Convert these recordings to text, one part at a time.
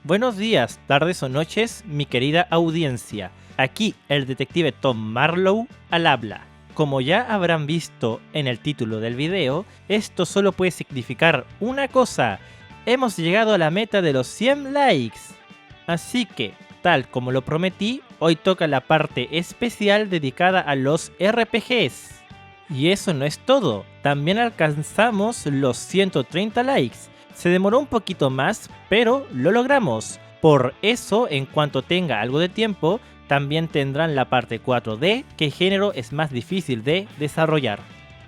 Buenos días, tardes o noches, mi querida audiencia. Aquí el detective Tom Marlowe al habla. Como ya habrán visto en el título del video, esto solo puede significar una cosa. Hemos llegado a la meta de los 100 likes. Así que, tal como lo prometí, hoy toca la parte especial dedicada a los RPGs. Y eso no es todo, también alcanzamos los 130 likes. Se demoró un poquito más, pero lo logramos. Por eso, en cuanto tenga algo de tiempo, también tendrán la parte 4D, que género es más difícil de desarrollar.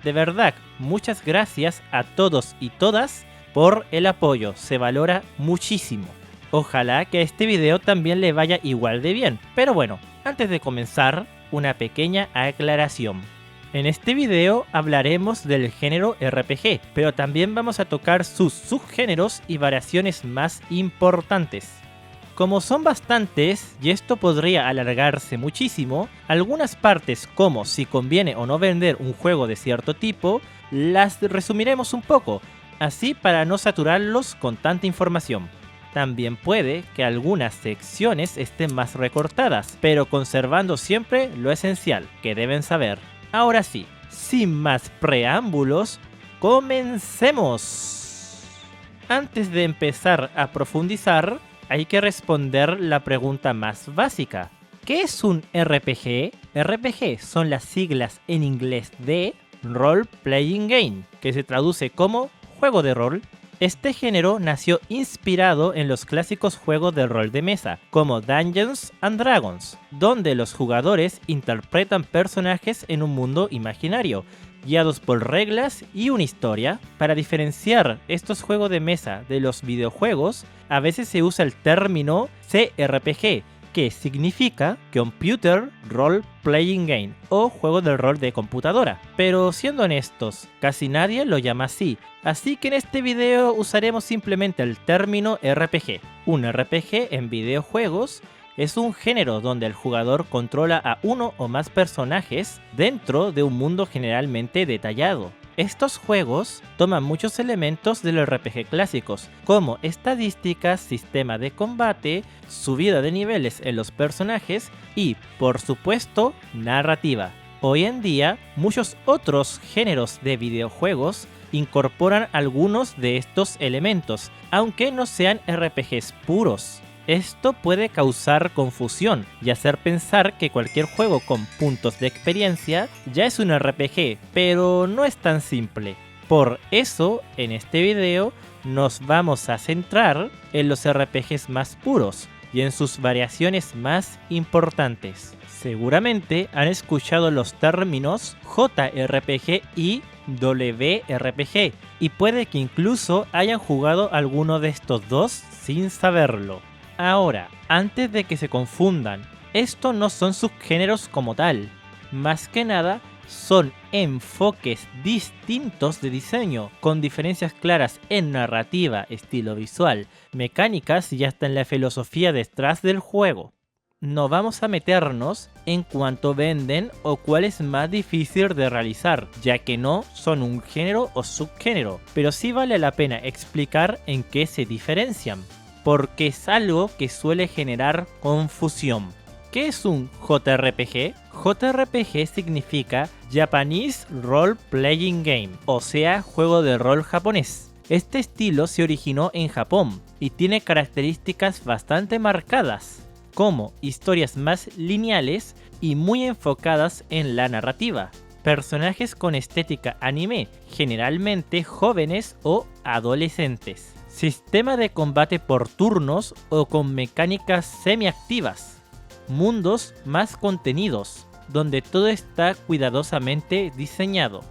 De verdad, muchas gracias a todos y todas por el apoyo, se valora muchísimo. Ojalá que a este video también le vaya igual de bien. Pero bueno, antes de comenzar, una pequeña aclaración. En este video hablaremos del género RPG, pero también vamos a tocar sus subgéneros y variaciones más importantes. Como son bastantes, y esto podría alargarse muchísimo, algunas partes como si conviene o no vender un juego de cierto tipo, las resumiremos un poco, así para no saturarlos con tanta información. También puede que algunas secciones estén más recortadas, pero conservando siempre lo esencial que deben saber. Ahora sí, sin más preámbulos, comencemos. Antes de empezar a profundizar, hay que responder la pregunta más básica. ¿Qué es un RPG? RPG son las siglas en inglés de Role Playing Game, que se traduce como juego de rol. Este género nació inspirado en los clásicos juegos de rol de mesa, como Dungeons and Dragons, donde los jugadores interpretan personajes en un mundo imaginario, guiados por reglas y una historia. Para diferenciar estos juegos de mesa de los videojuegos, a veces se usa el término CRPG, que significa Computer Role Playing Game o juego de rol de computadora. Pero siendo honestos, casi nadie lo llama así que en este video usaremos simplemente el término RPG. Un RPG en videojuegos es un género donde el jugador controla a uno o más personajes dentro de un mundo generalmente detallado. Estos juegos toman muchos elementos de los RPG clásicos, como estadísticas, sistema de combate, subida de niveles en los personajes y, por supuesto, narrativa. Hoy en día, muchos otros géneros de videojuegos incorporan algunos de estos elementos, aunque no sean RPGs puros. Esto puede causar confusión y hacer pensar que cualquier juego con puntos de experiencia ya es un RPG, pero no es tan simple. Por eso, en este video, nos vamos a centrar en los RPGs más puros y en sus variaciones más importantes. Seguramente han escuchado los términos JRPG y WRPG, y puede que incluso hayan jugado alguno de estos dos sin saberlo. Ahora, antes de que se confundan, estos no son subgéneros como tal. Más que nada, son enfoques distintos de diseño, con diferencias claras en narrativa, estilo visual, mecánicas y hasta en la filosofía detrás del juego. No vamos a meternos en cuánto venden o cuál es más difícil de realizar, ya que no son un género o subgénero, pero sí vale la pena explicar en qué se diferencian, porque es algo que suele generar confusión. ¿Qué es un JRPG? JRPG significa Japanese Role Playing Game, o sea, juego de rol japonés. Este estilo se originó en Japón y tiene características bastante marcadas, como historias más lineales y muy enfocadas en la narrativa. Personajes con estética anime, generalmente jóvenes o adolescentes. Sistema de combate por turnos o con mecánicas semiactivas. Mundos más contenidos, donde todo está cuidadosamente diseñado.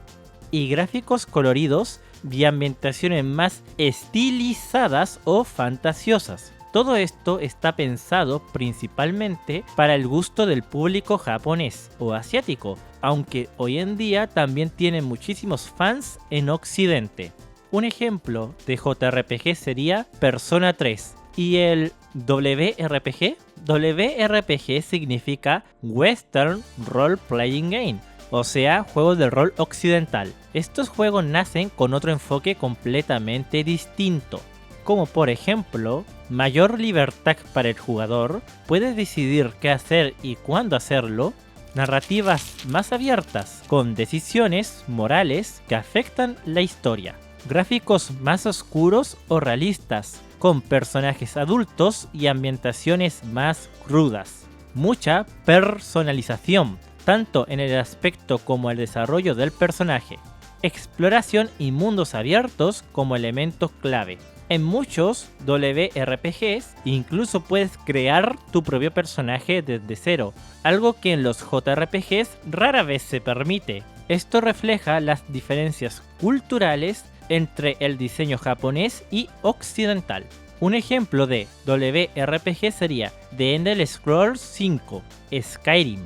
Y gráficos coloridos y ambientaciones más estilizadas o fantasiosas. Todo esto está pensado principalmente para el gusto del público japonés o asiático, aunque hoy en día también tiene muchísimos fans en Occidente. Un ejemplo de JRPG sería Persona 3. ¿Y el WRPG? WRPG significa Western Role Playing Game, o sea, juegos de rol occidental. Estos juegos nacen con otro enfoque completamente distinto. como por ejemplo, mayor libertad para el jugador, puede decidir qué hacer y cuándo hacerlo, narrativas más abiertas, con decisiones morales que afectan la historia, gráficos más oscuros o realistas, con personajes adultos y ambientaciones más crudas, mucha personalización, tanto en el aspecto como el desarrollo del personaje, exploración y mundos abiertos como elementos clave. En muchos WRPGs incluso puedes crear tu propio personaje desde cero, algo que en los JRPGs rara vez se permite. Esto refleja las diferencias culturales entre el diseño japonés y occidental. Un ejemplo de WRPG sería The Elder Scrolls 5, Skyrim.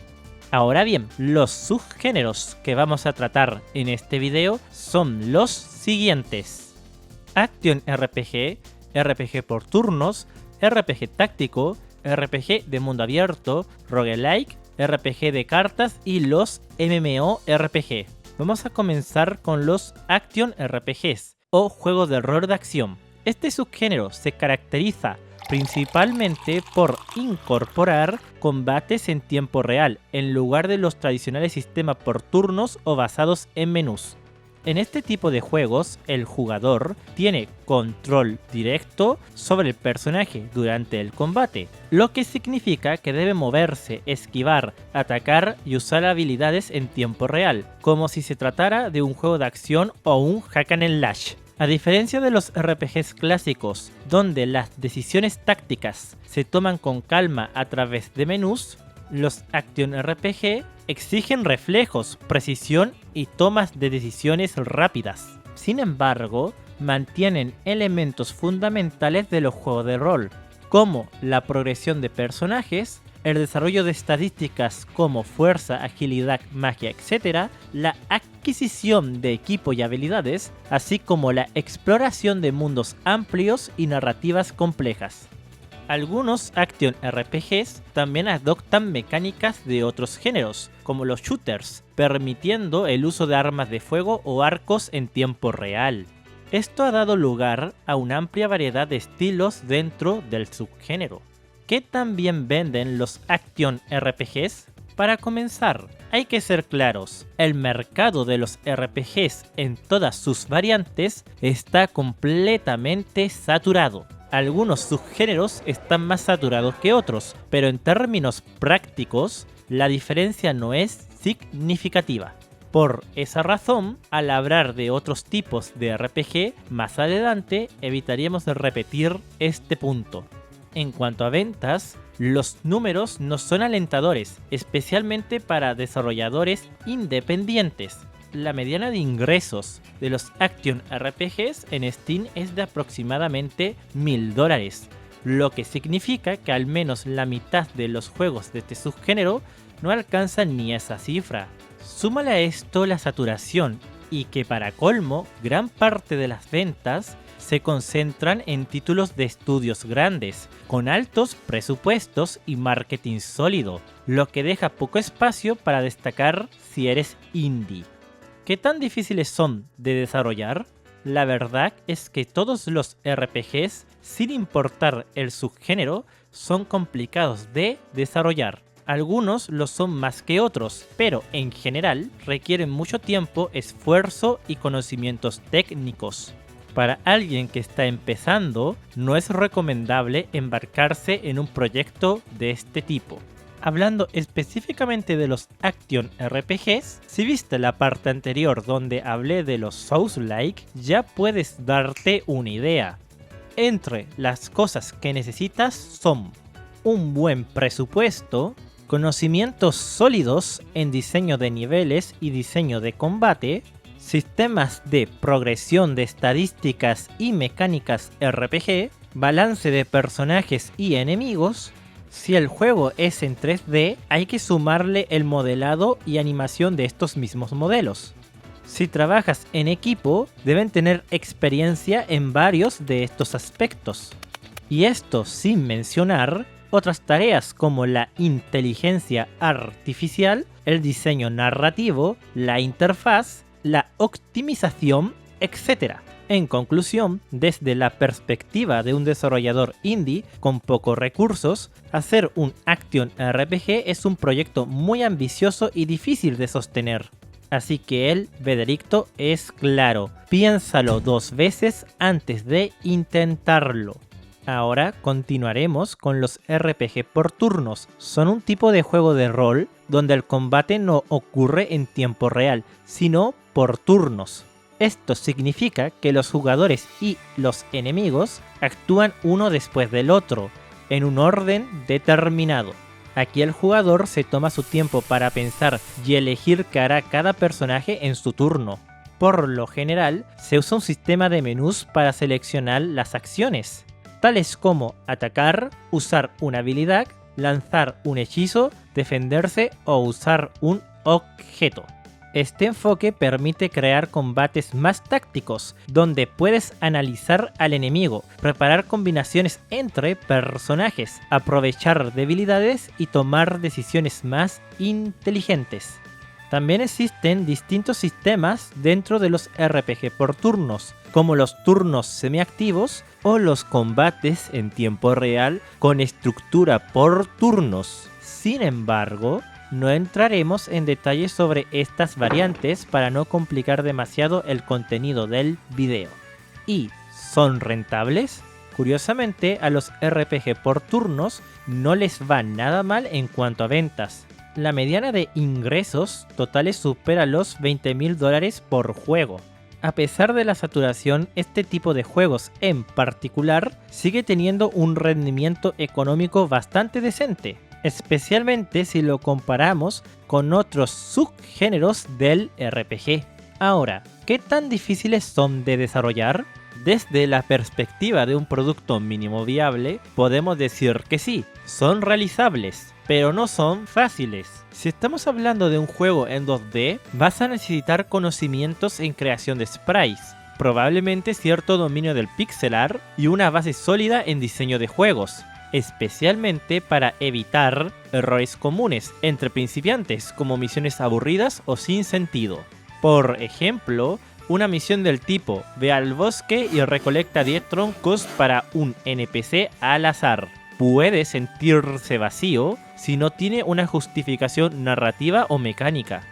Ahora bien, los subgéneros que vamos a tratar en este video son los siguientes: Action RPG, RPG por turnos, RPG táctico, RPG de mundo abierto, roguelike, RPG de cartas y los MMORPG. Vamos a comenzar con los Action RPGs o juegos de rol de acción. Este subgénero se caracteriza principalmente por incorporar combates en tiempo real en lugar de los tradicionales sistemas por turnos o basados en menús. En este tipo de juegos, el jugador tiene control directo sobre el personaje durante el combate, lo que significa que debe moverse, esquivar, atacar y usar habilidades en tiempo real, como si se tratara de un juego de acción o un hack and slash. A diferencia de los RPGs clásicos, donde las decisiones tácticas se toman con calma a través de menús, los Action RPG exigen reflejos, precisión y tomas de decisiones rápidas. Sin embargo, mantienen elementos fundamentales de los juegos de rol, como la progresión de personajes, el desarrollo de estadísticas como fuerza, agilidad, magia, etc., la adquisición de equipo y habilidades, así como la exploración de mundos amplios y narrativas complejas. Algunos Action RPGs también adoptan mecánicas de otros géneros, como los shooters, permitiendo el uso de armas de fuego o arcos en tiempo real. Esto ha dado lugar a una amplia variedad de estilos dentro del subgénero. ¿Qué también venden los Action RPGs? Para comenzar, hay que ser claros, el mercado de los RPGs en todas sus variantes está completamente saturado. Algunos subgéneros están más saturados que otros, pero en términos prácticos, la diferencia no es significativa. Por esa razón, al hablar de otros tipos de RPG más adelante, evitaríamos repetir este punto. En cuanto a ventas, los números no son alentadores, especialmente para desarrolladores independientes. La mediana de ingresos de los Action RPGs en Steam es de aproximadamente $1000, lo que significa que al menos la mitad de los juegos de este subgénero no alcanzan ni esa cifra. Súmale a esto la saturación y que para colmo, gran parte de las ventas se concentran en títulos de estudios grandes, con altos presupuestos y marketing sólido, lo que deja poco espacio para destacar si eres indie. ¿Qué tan difíciles son de desarrollar? La verdad es que todos los RPGs, sin importar el subgénero, son complicados de desarrollar. Algunos lo son más que otros, pero en general requieren mucho tiempo, esfuerzo y conocimientos técnicos. Para alguien que está empezando, no es recomendable embarcarse en un proyecto de este tipo. Hablando específicamente de los Action RPGs, si viste la parte anterior donde hablé de los Souls-like, ya puedes darte una idea. Entre las cosas que necesitas son un buen presupuesto, conocimientos sólidos en diseño de niveles y diseño de combate, sistemas de progresión de estadísticas y mecánicas RPG, balance de personajes y enemigos. Si el juego es en 3D, hay que sumarle el modelado y animación de estos mismos modelos. Si trabajas en equipo, deben tener experiencia en varios de estos aspectos. Y esto sin mencionar otras tareas como la inteligencia artificial, el diseño narrativo, la interfaz, la optimización, etc. En conclusión, desde la perspectiva de un desarrollador indie con pocos recursos, hacer un Action RPG es un proyecto muy ambicioso y difícil de sostener. Así que el veredicto es claro, piénsalo 2 veces antes de intentarlo. Ahora continuaremos con los RPG por turnos. Son un tipo de juego de rol donde el combate no ocurre en tiempo real, sino por turnos. Esto significa que los jugadores y los enemigos actúan uno después del otro, en un orden determinado. Aquí el jugador se toma su tiempo para pensar y elegir qué hará cada personaje en su turno. Por lo general, se usa un sistema de menús para seleccionar las acciones, tales como atacar, usar una habilidad, lanzar un hechizo, defenderse o usar un objeto. Este enfoque permite crear combates más tácticos, donde puedes analizar al enemigo, preparar combinaciones entre personajes, aprovechar debilidades y tomar decisiones más inteligentes. También existen distintos sistemas dentro de los RPG por turnos, como los turnos semiactivos o los combates en tiempo real con estructura por turnos. Sin embargo, no entraremos en detalles sobre estas variantes para no complicar demasiado el contenido del video. ¿Y son rentables? Curiosamente, a los RPG por turnos no les va nada mal en cuanto a ventas. La mediana de ingresos totales supera los $20,000 por juego. A pesar de la saturación, este tipo de juegos en particular sigue teniendo un rendimiento económico bastante decente, especialmente si lo comparamos con otros subgéneros del RPG. Ahora, ¿qué tan difíciles son de desarrollar? Desde la perspectiva de un producto mínimo viable, podemos decir que sí, son realizables, pero no son fáciles. Si estamos hablando de un juego en 2D, vas a necesitar conocimientos en creación de sprites, probablemente cierto dominio del pixel art y una base sólida en diseño de juegos, especialmente para evitar errores comunes entre principiantes como misiones aburridas o sin sentido. Por ejemplo, una misión del tipo ve al bosque y recolecta 10 troncos para un NPC al azar. Puede sentirse vacío si no tiene una justificación narrativa o mecánica.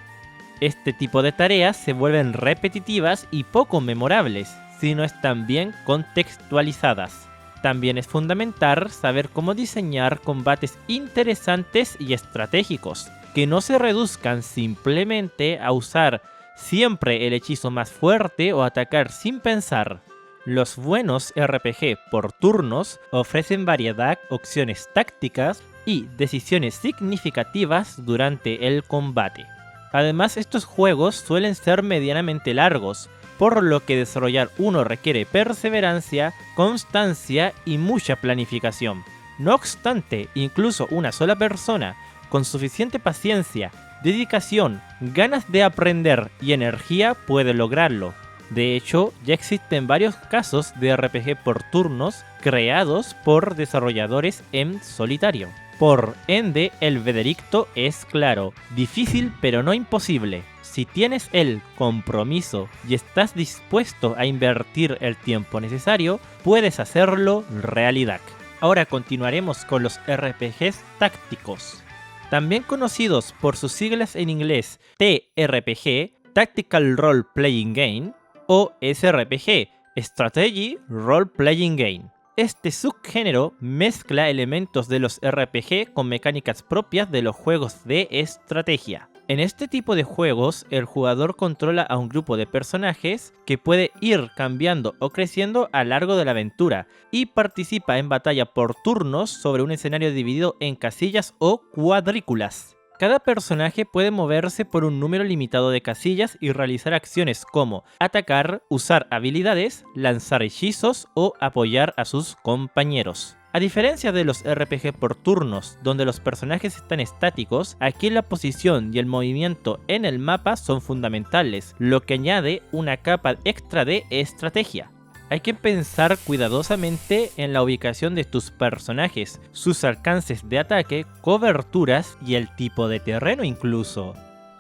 Este tipo de tareas se vuelven repetitivas y poco memorables si no están bien contextualizadas. También es fundamental saber cómo diseñar combates interesantes y estratégicos, que no se reduzcan simplemente a usar siempre el hechizo más fuerte o atacar sin pensar. Los buenos RPG por turnos ofrecen variedad, opciones tácticas y decisiones significativas durante el combate. Además, estos juegos suelen ser medianamente largos, por lo que desarrollar uno requiere perseverancia, constancia y mucha planificación. No obstante, incluso una sola persona, con suficiente paciencia, dedicación, ganas de aprender y energía puede lograrlo. De hecho, ya existen varios casos de RPG por turnos creados por desarrolladores en solitario. Por ende, el veredicto es claro, difícil pero no imposible. Si tienes el compromiso y estás dispuesto a invertir el tiempo necesario, puedes hacerlo realidad. Ahora continuaremos con los RPGs tácticos. También conocidos por sus siglas en inglés TRPG, Tactical Role Playing Game, o SRPG, Strategy Role Playing Game. Este subgénero mezcla elementos de los RPG con mecánicas propias de los juegos de estrategia. En este tipo de juegos, el jugador controla a un grupo de personajes que puede ir cambiando o creciendo a lo largo de la aventura y participa en batalla por turnos sobre un escenario dividido en casillas o cuadrículas. Cada personaje puede moverse por un número limitado de casillas y realizar acciones como atacar, usar habilidades, lanzar hechizos o apoyar a sus compañeros. A diferencia de los RPG por turnos, donde los personajes están estáticos, aquí la posición y el movimiento en el mapa son fundamentales, lo que añade una capa extra de estrategia. Hay que pensar cuidadosamente en la ubicación de tus personajes, sus alcances de ataque, coberturas y el tipo de terreno incluso.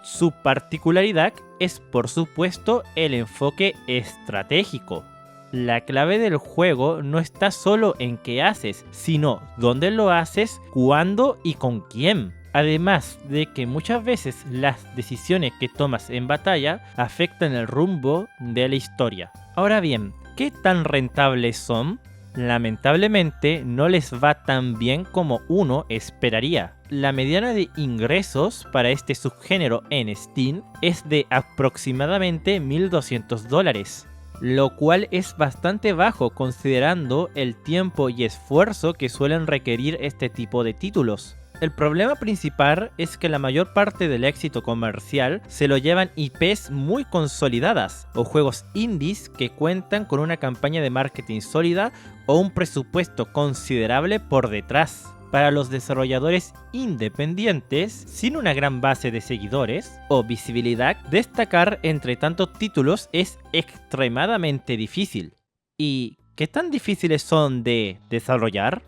Su particularidad es, por supuesto, el enfoque estratégico. La clave del juego no está solo en qué haces, sino dónde lo haces, cuándo y con quién. Además de que muchas veces las decisiones que tomas en batalla afectan el rumbo de la historia. Ahora bien, ¿qué tan rentables son? Lamentablemente no les va tan bien como uno esperaría. La mediana de ingresos para este subgénero en Steam es de aproximadamente $1.200, lo cual es bastante bajo considerando el tiempo y esfuerzo que suelen requerir este tipo de títulos. El problema principal es que la mayor parte del éxito comercial se lo llevan IPs muy consolidadas o juegos indies que cuentan con una campaña de marketing sólida o un presupuesto considerable por detrás. Para los desarrolladores independientes, sin una gran base de seguidores o visibilidad, destacar entre tantos títulos es extremadamente difícil. ¿Y qué tan difíciles son de desarrollar?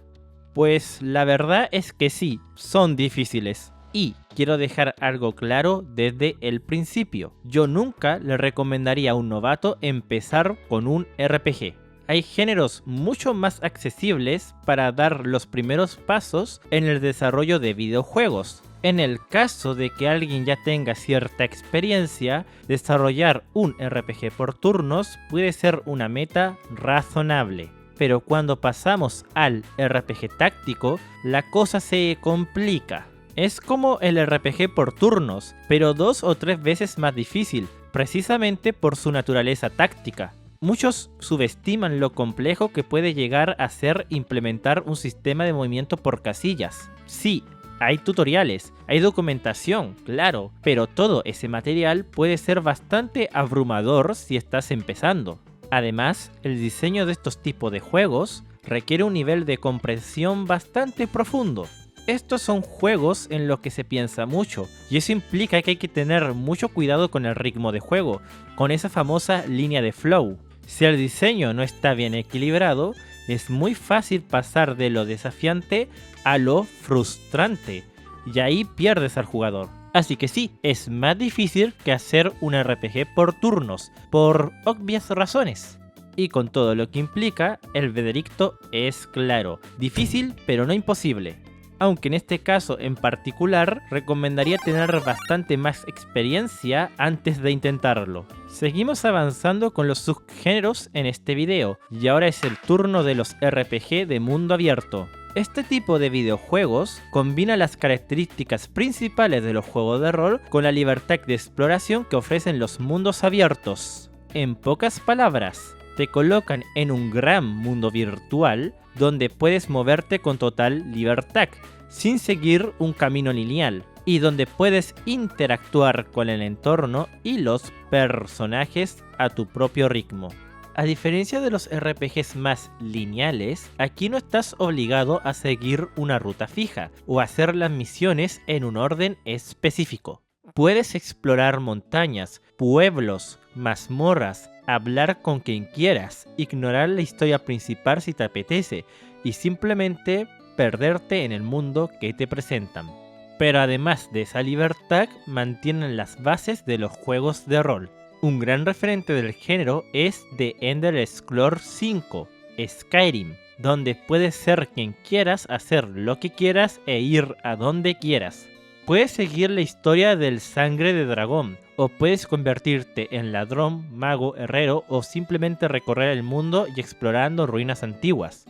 Pues la verdad es que sí, son difíciles. Y quiero dejar algo claro desde el principio. Yo nunca le recomendaría a un novato empezar con un RPG. Hay géneros mucho más accesibles para dar los primeros pasos en el desarrollo de videojuegos. En el caso de que alguien ya tenga cierta experiencia, desarrollar un RPG por turnos puede ser una meta razonable. Pero cuando pasamos al RPG táctico, la cosa se complica. Es como el RPG por turnos, pero 2 o 3 veces más difícil, precisamente por su naturaleza táctica. Muchos subestiman lo complejo que puede llegar a ser implementar un sistema de movimiento por casillas. Sí, hay tutoriales, hay documentación, claro, pero todo ese material puede ser bastante abrumador si estás empezando. Además, el diseño de estos tipos de juegos requiere un nivel de comprensión bastante profundo. Estos son juegos en los que se piensa mucho, y eso implica que hay que tener mucho cuidado con el ritmo de juego, con esa famosa línea de flow. Si el diseño no está bien equilibrado, es muy fácil pasar de lo desafiante a lo frustrante, y ahí pierdes al jugador. Así que sí, es más difícil que hacer un RPG por turnos, por obvias razones. Y con todo lo que implica, el veredicto es claro, difícil pero no imposible. Aunque en este caso en particular, recomendaría tener bastante más experiencia antes de intentarlo. Seguimos avanzando con los subgéneros en este video, y ahora es el turno de los RPG de mundo abierto. Este tipo de videojuegos combina las características principales de los juegos de rol con la libertad de exploración que ofrecen los mundos abiertos. En pocas palabras, te colocan en un gran mundo virtual donde puedes moverte con total libertad, sin seguir un camino lineal, y donde puedes interactuar con el entorno y los personajes a tu propio ritmo. A diferencia de los RPGs más lineales, aquí no estás obligado a seguir una ruta fija o hacer las misiones en un orden específico. Puedes explorar montañas, pueblos, mazmorras, hablar con quien quieras, ignorar la historia principal si te apetece y simplemente perderte en el mundo que te presentan. Pero además de esa libertad, mantienen las bases de los juegos de rol. Un gran referente del género es The Elder Scrolls 5, Skyrim, donde puedes ser quien quieras, hacer lo que quieras e ir a donde quieras. Puedes seguir la historia del Sangre de Dragón, o puedes convertirte en ladrón, mago, herrero o simplemente recorrer el mundo y explorando ruinas antiguas.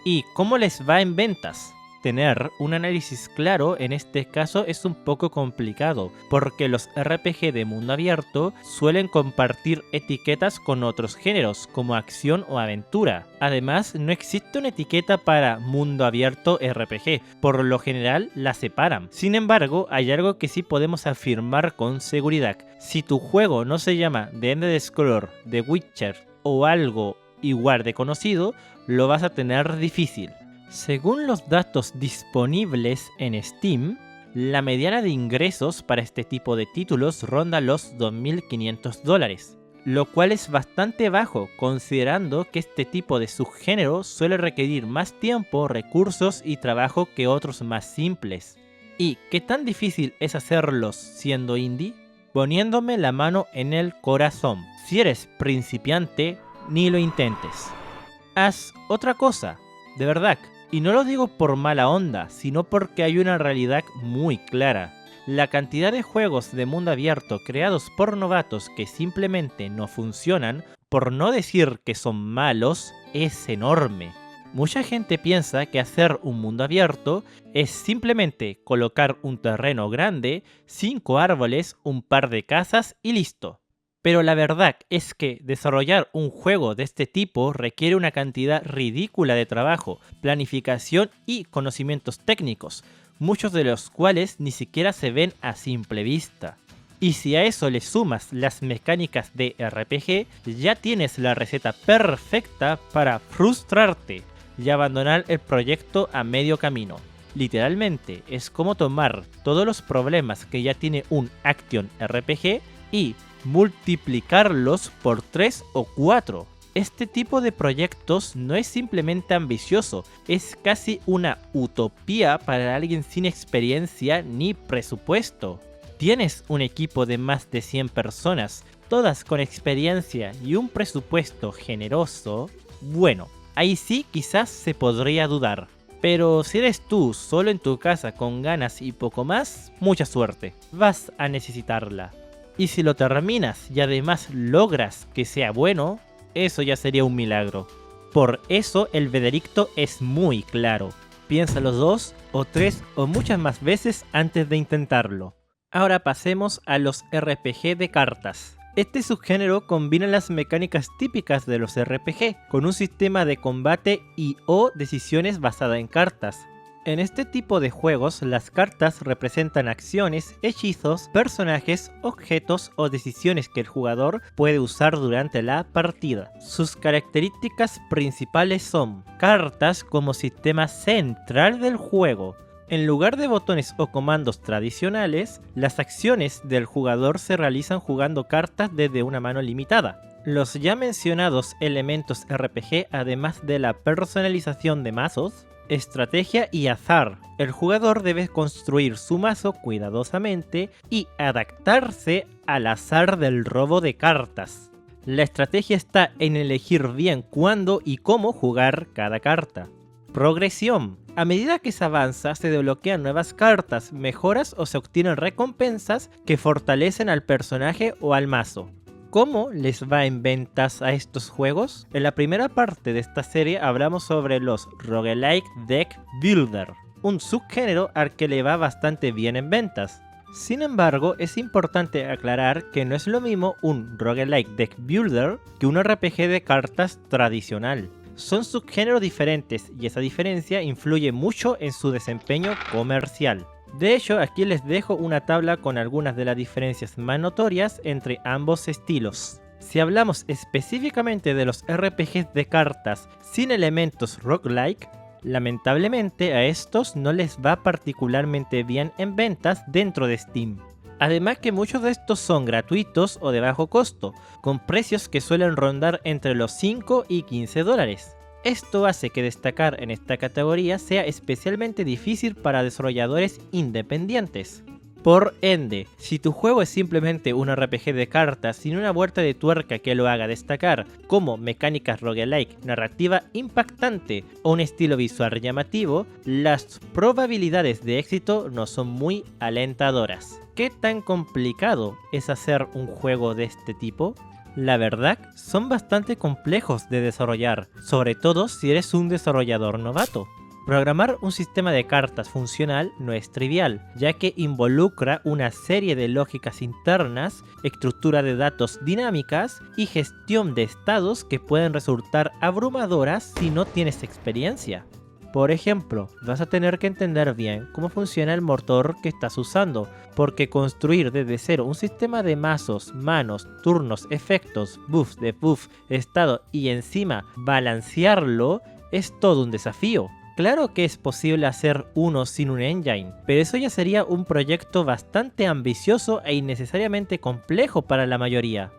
¿Y cómo les va en ventas? Tener un análisis claro en este caso es un poco complicado, porque los RPG de mundo abierto suelen compartir etiquetas con otros géneros, como acción o aventura. Además, no existe una etiqueta para mundo abierto RPG, por lo general la separan. Sin embargo, hay algo que sí podemos afirmar con seguridad. Si tu juego no se llama The Elder Scrolls, The Witcher o algo igual de conocido, lo vas a tener difícil. Según los datos disponibles en Steam, la mediana de ingresos para este tipo de títulos ronda los $2.500, lo cual es bastante bajo considerando que este tipo de subgénero suele requerir más tiempo, recursos y trabajo que otros más simples. ¿Y qué tan difícil es hacerlos siendo indie? Poniéndome la mano en el corazón. Si eres principiante, ni lo intentes. Haz otra cosa, de verdad. Y no lo digo por mala onda, sino porque hay una realidad muy clara. La cantidad de juegos de mundo abierto creados por novatos que simplemente no funcionan, por no decir que son malos, es enorme. Mucha gente piensa que hacer un mundo abierto es simplemente colocar un terreno grande, 5 árboles, un par de casas y listo. Pero la verdad es que desarrollar un juego de este tipo requiere una cantidad ridícula de trabajo, planificación y conocimientos técnicos, muchos de los cuales ni siquiera se ven a simple vista. Y si a eso le sumas las mecánicas de RPG, ya tienes la receta perfecta para frustrarte y abandonar el proyecto a medio camino. Literalmente, es como tomar todos los problemas que ya tiene un Action RPG y multiplicarlos por 3 o 4. Este tipo de proyectos no es simplemente ambicioso, es casi una utopía para alguien sin experiencia ni presupuesto. Tienes un equipo de más de 100 personas, todas con experiencia y un presupuesto generoso, bueno, ahí sí quizás se podría dudar. Pero si eres tú solo en tu casa con ganas y poco más, mucha suerte, vas a necesitarla. Y si lo terminas y además logras que sea bueno, eso ya sería un milagro. Por eso el veredicto es muy claro. Piénsalo 2 o 3 o muchas más veces antes de intentarlo. Ahora pasemos a los RPG de cartas. Este subgénero combina las mecánicas típicas de los RPG con un sistema de combate y o decisiones basada en cartas. En este tipo de juegos, las cartas representan acciones, hechizos, personajes, objetos o decisiones que el jugador puede usar durante la partida. Sus características principales son cartas como sistema central del juego. En lugar de botones o comandos tradicionales, las acciones del jugador se realizan jugando cartas desde una mano limitada. Los ya mencionados elementos RPG, además de la personalización de mazos, estrategia y azar. El jugador debe construir su mazo cuidadosamente y adaptarse al azar del robo de cartas. La estrategia está en elegir bien cuándo y cómo jugar cada carta. Progresión. A medida que se avanza, se desbloquean nuevas cartas, mejoras o se obtienen recompensas que fortalecen al personaje o al mazo. ¿Cómo les va en ventas a estos juegos? En la primera parte de esta serie hablamos sobre los Roguelike Deck Builder, un subgénero al que le va bastante bien en ventas. Sin embargo, es importante aclarar que no es lo mismo un Roguelike Deck Builder que un RPG de cartas tradicional. Son subgéneros diferentes y esa diferencia influye mucho en su desempeño comercial. De hecho, aquí les dejo una tabla con algunas de las diferencias más notorias entre ambos estilos. Si hablamos específicamente de los RPGs de cartas sin elementos roguelike, lamentablemente a estos no les va particularmente bien en ventas dentro de Steam. Además que muchos de estos son gratuitos o de bajo costo, con precios que suelen rondar entre los 5 y 15 dólares. Esto hace que destacar en esta categoría sea especialmente difícil para desarrolladores independientes. Por ende, si tu juego es simplemente un RPG de cartas sin una vuelta de tuerca que lo haga destacar, como mecánicas roguelike, narrativa impactante o un estilo visual llamativo, las probabilidades de éxito no son muy alentadoras. ¿Qué tan complicado es hacer un juego de este tipo? La verdad, son bastante complejos de desarrollar, sobre todo si eres un desarrollador novato. Programar un sistema de cartas funcional no es trivial, ya que involucra una serie de lógicas internas, estructura de datos dinámicas y gestión de estados que pueden resultar abrumadoras si no tienes experiencia. Por ejemplo, vas a tener que entender bien cómo funciona el motor que estás usando, porque construir desde cero un sistema de mazos, manos, turnos, efectos, buffs, debuff, estado y encima balancearlo es todo un desafío. Claro que es posible hacer uno sin un engine, pero eso ya sería un proyecto bastante ambicioso e innecesariamente complejo para la mayoría.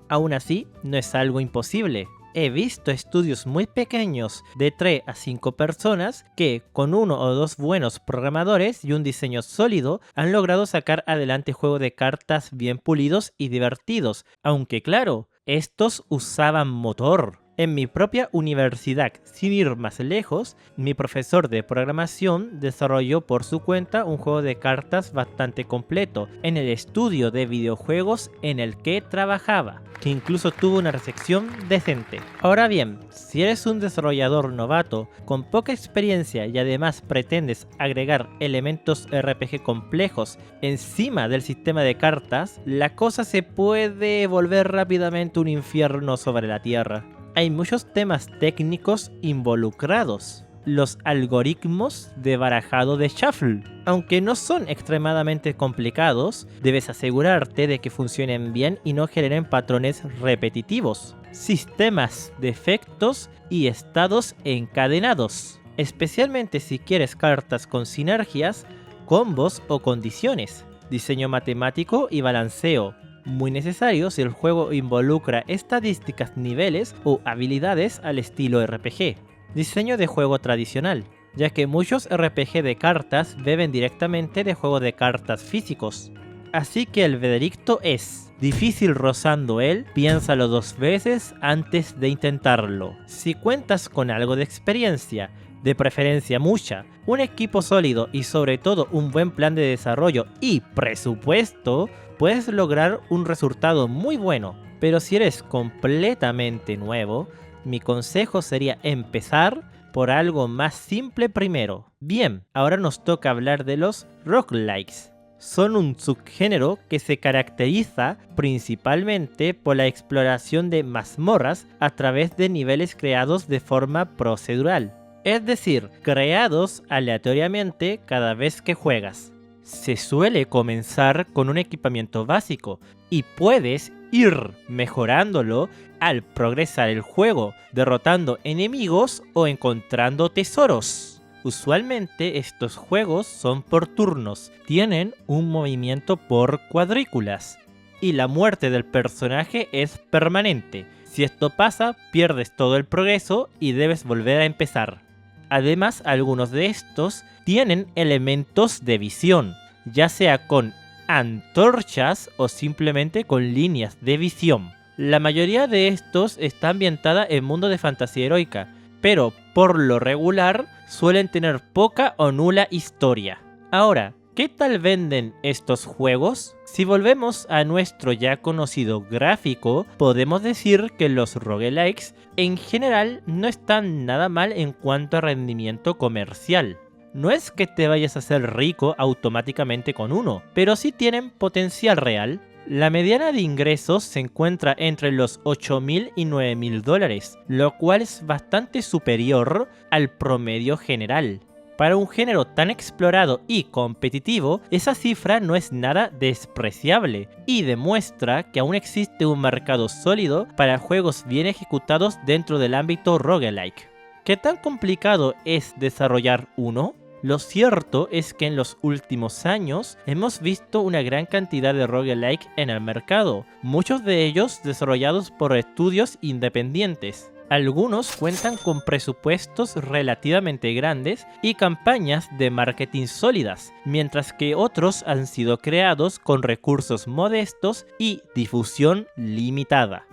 Aún así, no es algo imposible. He visto estudios muy pequeños de 3 a 5 personas que, con 1 o 2 buenos programadores y un diseño sólido, han logrado sacar adelante juegos de cartas bien pulidos y divertidos, aunque claro, estos usaban motor. En mi propia universidad, sin ir más lejos, mi profesor de programación desarrolló por su cuenta un juego de cartas bastante completo en el estudio de videojuegos en el que trabajaba, que incluso tuvo una recepción decente. Ahora bien, si eres un desarrollador novato con poca experiencia y además pretendes agregar elementos RPG complejos encima del sistema de cartas, la cosa se puede volver rápidamente un infierno sobre la tierra. Hay muchos temas técnicos involucrados. Los algoritmos de barajado de Shuffle. Aunque no son extremadamente complicados, debes asegurarte de que funcionen bien y no generen patrones repetitivos. Sistemas de efectos y estados encadenados. Especialmente si quieres cartas con sinergias, combos o condiciones. Diseño matemático y balanceo. Muy necesario si el juego involucra estadísticas, niveles o habilidades al estilo RPG. Diseño de juego tradicional, ya que muchos RPG de cartas beben directamente de juegos de cartas físicos. Así que el veredicto es: difícil rozando él, piénsalo 2 veces antes de intentarlo. Si cuentas con algo de experiencia, de preferencia mucha, un equipo sólido y sobre todo un buen plan de desarrollo y presupuesto, puedes lograr un resultado muy bueno. Pero si eres completamente nuevo, mi consejo sería empezar por algo más simple primero. Bien, ahora nos toca hablar de los roguelikes. Son un subgénero que se caracteriza principalmente por la exploración de mazmorras a través de niveles creados de forma procedural. Es decir, creados aleatoriamente cada vez que juegas. Se suele comenzar con un equipamiento básico y puedes ir mejorándolo al progresar el juego, derrotando enemigos o encontrando tesoros. Usualmente estos juegos son por turnos, tienen un movimiento por cuadrículas y la muerte del personaje es permanente. Si esto pasa, pierdes todo el progreso y debes volver a empezar. Además, algunos de estos tienen elementos de visión, ya sea con antorchas o simplemente con líneas de visión. La mayoría de estos está ambientada en mundo de fantasía heroica, pero por lo regular suelen tener poca o nula historia. Ahora, ¿qué tal venden estos juegos? Si volvemos a nuestro ya conocido gráfico, podemos decir que los roguelikes en general no están nada mal en cuanto a rendimiento comercial. No es que te vayas a hacer rico automáticamente con uno, pero sí tienen potencial real. La mediana de ingresos se encuentra entre los $8,000 y $9,000, lo cual es bastante superior al promedio general. Para un género tan explorado y competitivo, esa cifra no es nada despreciable y demuestra que aún existe un mercado sólido para juegos bien ejecutados dentro del ámbito roguelike. ¿Qué tan complicado es desarrollar uno? Lo cierto es que en los últimos años hemos visto una gran cantidad de roguelike en el mercado, muchos de ellos desarrollados por estudios independientes. Algunos cuentan con presupuestos relativamente grandes y campañas de marketing sólidas, mientras que otros han sido creados con recursos modestos y difusión limitada.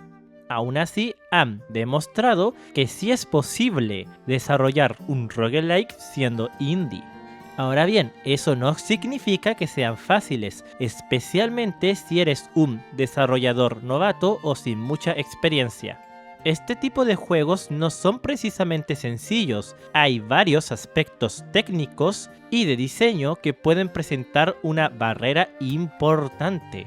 Aún así, han demostrado que sí es posible desarrollar un roguelike siendo indie. Ahora bien, eso no significa que sean fáciles, especialmente si eres un desarrollador novato o sin mucha experiencia. Este tipo de juegos no son precisamente sencillos, hay varios aspectos técnicos y de diseño que pueden presentar una barrera importante.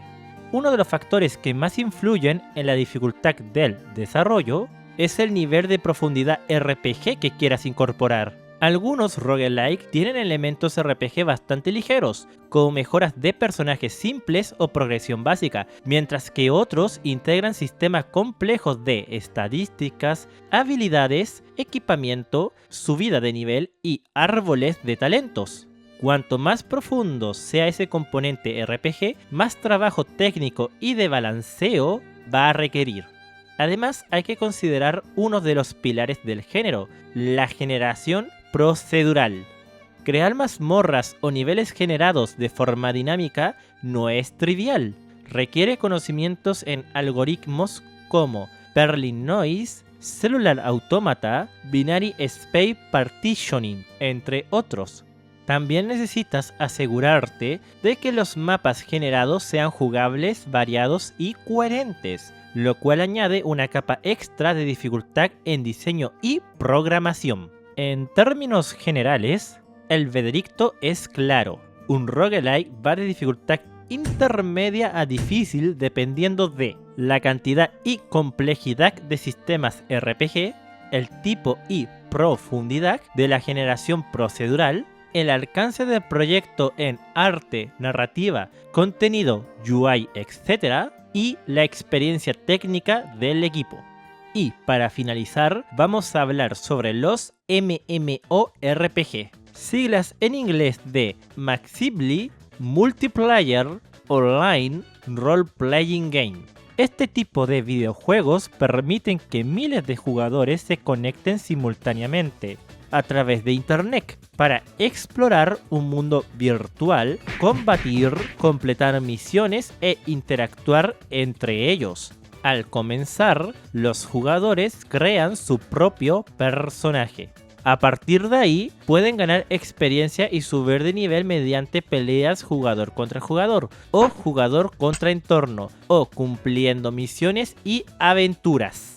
Uno de los factores que más influyen en la dificultad del desarrollo es el nivel de profundidad RPG que quieras incorporar. Algunos roguelike tienen elementos RPG bastante ligeros, como mejoras de personajes simples o progresión básica, mientras que otros integran sistemas complejos de estadísticas, habilidades, equipamiento, subida de nivel y árboles de talentos. Cuanto más profundo sea ese componente RPG, más trabajo técnico y de balanceo va a requerir. Además, hay que considerar uno de los pilares del género, la generación procedural. Crear mazmorras o niveles generados de forma dinámica no es trivial. Requiere conocimientos en algoritmos como Perlin Noise, Cellular Automata, Binary Space Partitioning, entre otros. También necesitas asegurarte de que los mapas generados sean jugables, variados y coherentes, lo cual añade una capa extra de dificultad en diseño y programación. En términos generales, el veredicto es claro. Un roguelike va de dificultad intermedia a difícil dependiendo de la cantidad y complejidad de sistemas RPG, el tipo y profundidad de la generación procedural, el alcance del proyecto en arte, narrativa, contenido, UI, etc. y la experiencia técnica del equipo. Y para finalizar, vamos a hablar sobre los MMORPG, siglas en inglés de Massively Multiplayer Online Role Playing Game. Este tipo de videojuegos permiten que miles de jugadores se conecten simultáneamente a través de internet para explorar un mundo virtual, combatir, completar misiones e interactuar entre ellos. Al comenzar, los jugadores crean su propio personaje. A partir de ahí, pueden ganar experiencia y subir de nivel mediante peleas jugador contra jugador, o jugador contra entorno, o cumpliendo misiones y aventuras.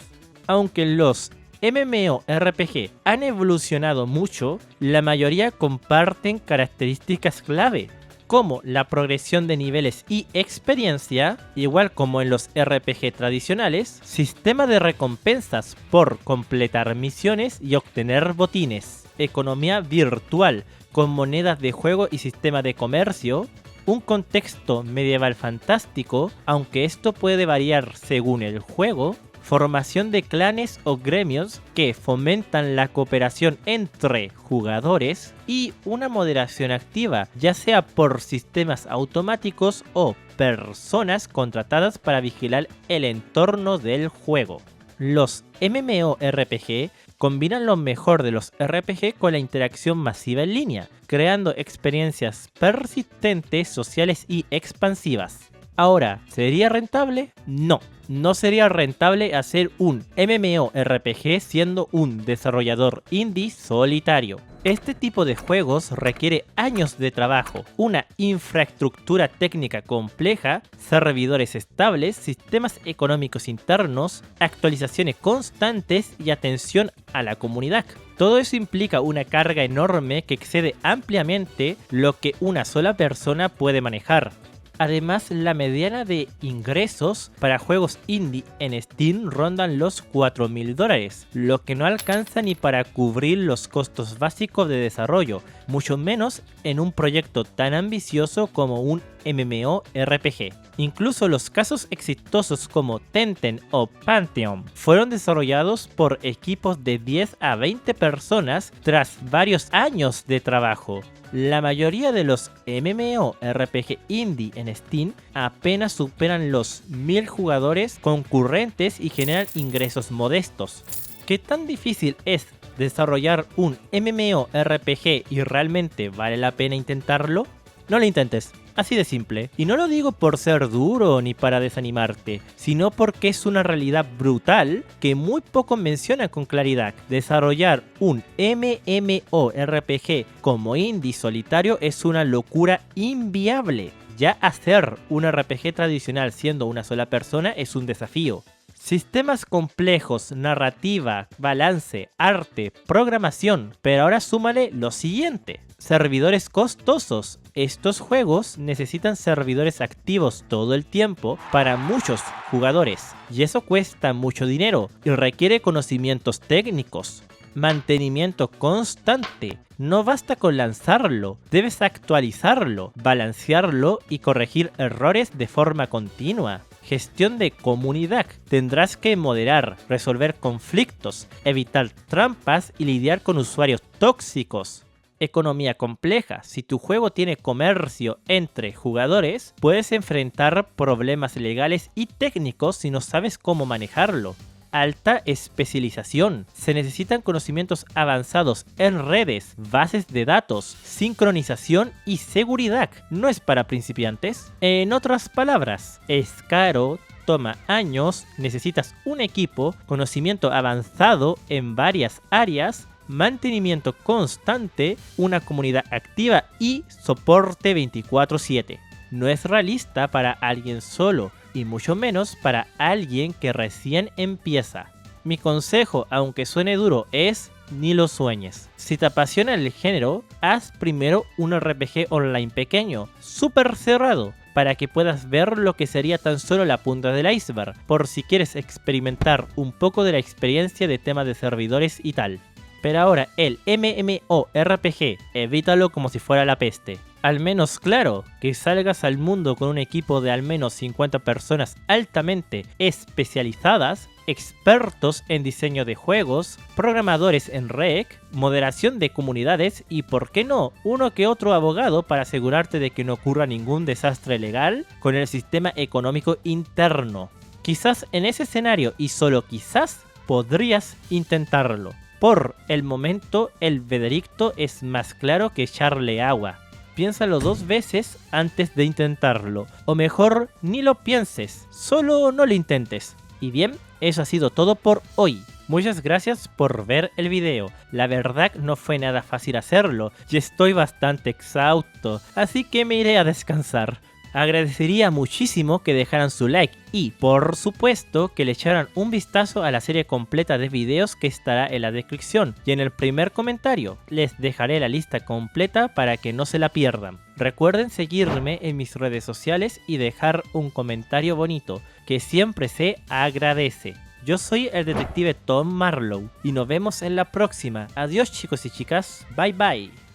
Aunque los MMORPG han evolucionado mucho, la mayoría comparten características clave, como la progresión de niveles y experiencia, igual como en los RPG tradicionales, sistema de recompensas por completar misiones y obtener botines, economía virtual con monedas de juego y sistema de comercio, un contexto medieval fantástico, aunque esto puede variar según el juego, formación de clanes o gremios que fomentan la cooperación entre jugadores y una moderación activa, ya sea por sistemas automáticos o personas contratadas para vigilar el entorno del juego. Los MMORPG combinan lo mejor de los RPG con la interacción masiva en línea, creando experiencias persistentes, sociales y expansivas. Ahora, ¿sería rentable? No. No sería rentable hacer un MMORPG siendo un desarrollador indie solitario. Este tipo de juegos requiere años de trabajo, una infraestructura técnica compleja, servidores estables, sistemas económicos internos, actualizaciones constantes y atención a la comunidad. Todo eso implica una carga enorme que excede ampliamente lo que una sola persona puede manejar. Además, la mediana de ingresos para juegos indie en Steam rondan los $4.000, lo que no alcanza ni para cubrir los costos básicos de desarrollo, mucho menos en un proyecto tan ambicioso como un MMORPG. Incluso los casos exitosos como Tencent o Pantheon fueron desarrollados por equipos de 10 a 20 personas tras varios años de trabajo. La mayoría de los MMORPG indie en Steam apenas superan los 1000 jugadores concurrentes y generan ingresos modestos. ¿Qué tan difícil es desarrollar un MMORPG y realmente vale la pena intentarlo? No lo intentes. Así de simple. Y no lo digo por ser duro ni para desanimarte, sino porque es una realidad brutal que muy poco menciona con claridad. Desarrollar un MMORPG como indie solitario es una locura inviable. Ya hacer un RPG tradicional siendo una sola persona es un desafío. Sistemas complejos, narrativa, balance, arte, programación, pero ahora súmale lo siguiente. Servidores costosos. Estos juegos necesitan servidores activos todo el tiempo para muchos jugadores, y eso cuesta mucho dinero y requiere conocimientos técnicos. Mantenimiento constante. No basta con lanzarlo, debes actualizarlo, balancearlo y corregir errores de forma continua. Gestión de comunidad. Tendrás que moderar, resolver conflictos, evitar trampas y lidiar con usuarios tóxicos. Economía compleja. Si tu juego tiene comercio entre jugadores, puedes enfrentar problemas legales y técnicos si no sabes cómo manejarlo. Alta especialización. Se necesitan conocimientos avanzados en redes, bases de datos, sincronización y seguridad. No es para principiantes. En otras palabras, es caro, toma años, necesitas un equipo, conocimiento avanzado en varias áreas, mantenimiento constante, una comunidad activa y soporte 24/7. No es realista para alguien solo y mucho menos para alguien que recién empieza. Mi consejo, aunque suene duro, es ni lo sueñes. Si te apasiona el género, haz primero un RPG online pequeño, súper cerrado, para que puedas ver lo que sería tan solo la punta del iceberg, por si quieres experimentar un poco de la experiencia de temas de servidores y tal. Pero ahora el MMORPG, evítalo como si fuera la peste. Al menos claro, que salgas al mundo con un equipo de al menos 50 personas altamente especializadas, expertos en diseño de juegos, programadores en REC, moderación de comunidades y, por qué no, uno que otro abogado para asegurarte de que no ocurra ningún desastre legal con el sistema económico interno. Quizás en ese escenario, y solo quizás, podrías intentarlo. Por el momento, el veredicto es más claro que echarle agua. Piénsalo 2 veces antes de intentarlo, o mejor, ni lo pienses, solo no lo intentes. Y bien, eso ha sido todo por hoy. Muchas gracias por ver el video. La verdad no fue nada fácil hacerlo y estoy bastante exhausto, así que me iré a descansar. Agradecería muchísimo que dejaran su like y, por supuesto, que le echaran un vistazo a la serie completa de videos que estará en la descripción, y en el primer comentario les dejaré la lista completa para que no se la pierdan. Recuerden seguirme en mis redes sociales y dejar un comentario bonito, que siempre se agradece. Yo soy el detective Tom Marlowe y nos vemos en la próxima. Adiós chicos y chicas, bye bye.